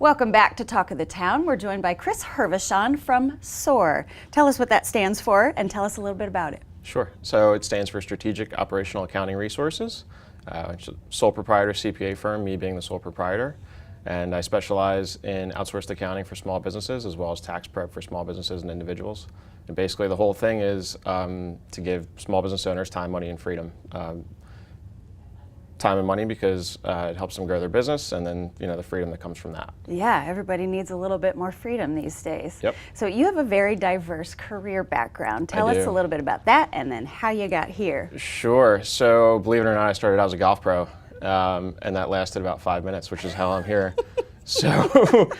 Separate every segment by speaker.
Speaker 1: Welcome back to Talk of the Town. We're joined by Chris Hervochon from SOAR. Tell us what that stands for and tell us a little bit about it.
Speaker 2: Sure. So it stands for Strategic Operational Accounting Resources. It's a sole proprietor CPA firm, me being the sole proprietor. And I specialize in outsourced accounting for small businesses as well as tax prep for small businesses and individuals. And basically the whole thing is to give small business owners time, money, and freedom. Time and money because it helps them grow their business, and then the freedom that comes from that.
Speaker 1: Yeah, everybody needs a little bit more freedom these days.
Speaker 2: Yep.
Speaker 1: So you have a very diverse career background. Tell us a little bit about that and then how you got here.
Speaker 2: Sure. So believe it or not, I started out as a golf pro, and that lasted about 5 minutes, which is how I'm here. So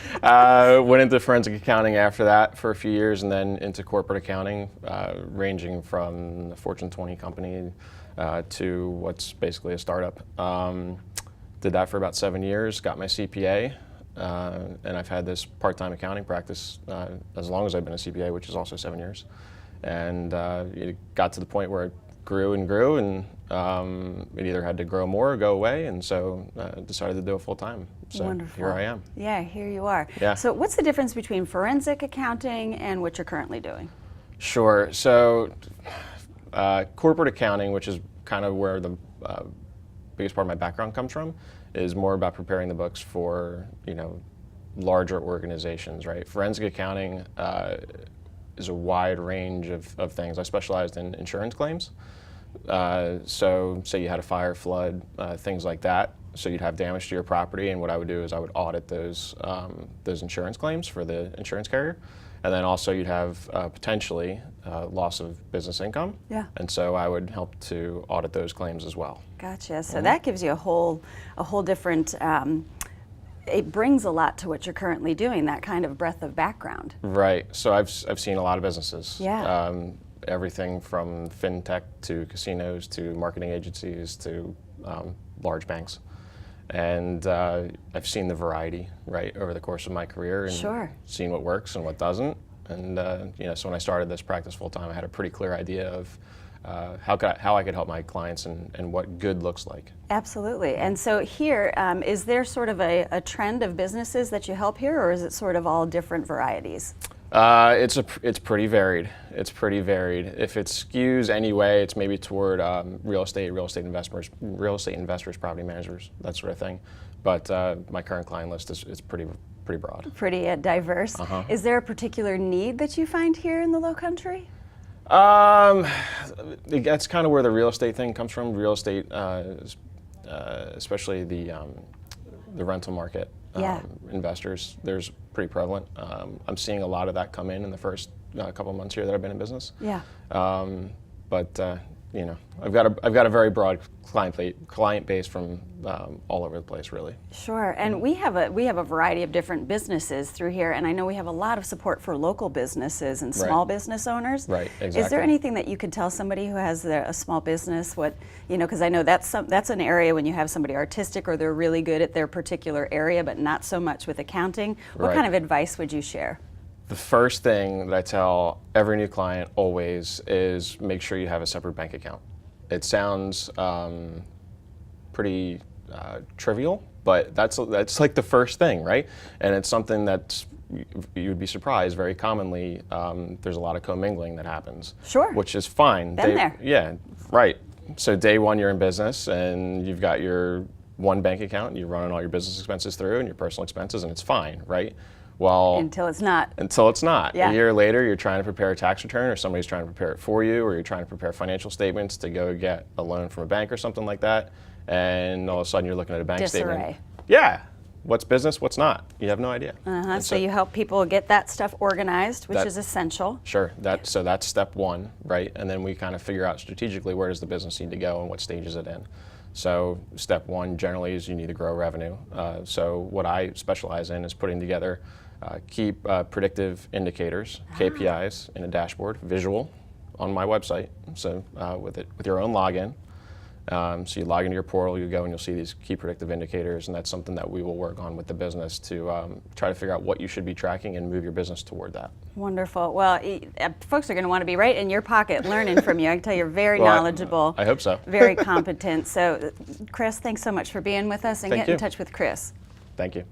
Speaker 2: went into forensic accounting after that for a few years, and then into corporate accounting, ranging from the Fortune 20 company to what's basically a startup. Did that for about 7 years, got my CPA, and I've had this part-time accounting practice as long as I've been a CPA, which is also 7 years. And it got to the point where it grew and grew, and it either had to grow more or go away, and so decided to do it full-time. So
Speaker 1: Wonderful.
Speaker 2: Here I am.
Speaker 1: Yeah, here you are.
Speaker 2: Yeah.
Speaker 1: So what's the difference between forensic accounting and what you're currently doing?
Speaker 2: Sure. So corporate accounting, which is kind of where the biggest part of my background comes from, is more about preparing the books for larger organizations, right? Forensic accounting is a wide range of things. I specialized in insurance claims. So say you had a fire, flood, things like that. So you'd have damage to your property, and what I would do is I would audit those insurance claims for the insurance carrier. And then also you'd have potentially loss of business income.
Speaker 1: Yeah.
Speaker 2: And so I would help to audit those claims as well.
Speaker 1: Gotcha. So that gives you a whole different, it brings a lot to what you're currently doing, that kind of breadth of background.
Speaker 2: Right. So I've seen a lot of businesses.
Speaker 1: Yeah.
Speaker 2: Everything from fintech to casinos to marketing agencies to large banks. And I've seen the variety, right, over the course of my career, and
Speaker 1: Sure.
Speaker 2: seen what works and what doesn't. And so when I started this practice full time, I had a pretty clear idea of how I could help my clients and what good looks like.
Speaker 1: Absolutely. And so here, is there sort of a trend of businesses that you help here, or is it sort of all different varieties?
Speaker 2: It's pretty varied. It's pretty varied. If it skews any way, it's maybe toward real estate investors, property managers, that sort of thing. But my current client list is pretty broad.
Speaker 1: Pretty diverse.
Speaker 2: Uh-huh.
Speaker 1: Is there a particular need that you find here in the Low Country?
Speaker 2: That's kind of where the real estate thing comes from. Real estate, especially the rental market.
Speaker 1: Yeah.
Speaker 2: Investors, there's pretty prevalent. I'm seeing a lot of that come in the first couple of months here that I've been in business.
Speaker 1: Yeah.
Speaker 2: But I've got a very broad client base from all over the place, really.
Speaker 1: Sure. And we have a variety of different businesses through here, and I know we have a lot of support for local businesses and small business owners.
Speaker 2: Right. Exactly.
Speaker 1: Is there anything that you could tell somebody who has a small business because I know that's an area when you have somebody artistic or they're really good at their particular area, but not so much with accounting. What kind of advice would you share?
Speaker 2: The first thing that I tell every new client always is make sure you have a separate bank account. It sounds pretty trivial, but that's like the first thing, right? And it's something that you'd be surprised very commonly. There's a lot of commingling that happens.
Speaker 1: Sure.
Speaker 2: Which is fine.
Speaker 1: Been there.
Speaker 2: Yeah, right. So day one you're in business and you've got your one bank account and you're running all your business expenses through and your personal expenses, and it's fine, right? Well,
Speaker 1: until it's not.
Speaker 2: Until it's not.
Speaker 1: Yeah.
Speaker 2: A year later, you're trying to prepare a tax return, or somebody's trying to prepare it for you, or you're trying to prepare financial statements to go get a loan from a bank or something like that, and all of a sudden you're looking at a bank statement. Yeah. What's business, what's not? You have no idea.
Speaker 1: So you help people get that stuff organized, which is essential.
Speaker 2: Sure. So that's step one, right? And then we kind of figure out strategically where does the business need to go and what stage is it in. So step one generally is you need to grow revenue. So what I specialize in is putting together key predictive indicators, KPIs, in a dashboard, visual, on my website. So with your own login. So you log into your portal, you go and you'll see these key predictive indicators, and that's something that we will work on with the business to try to figure out what you should be tracking and move your business toward that.
Speaker 1: Wonderful. Well, folks are going to want to be right in your pocket learning from you. I can tell you're very knowledgeable.
Speaker 2: I hope so.
Speaker 1: Very competent. So, Chris, thanks so much for being with us, and get in touch with Chris.
Speaker 2: Thank you.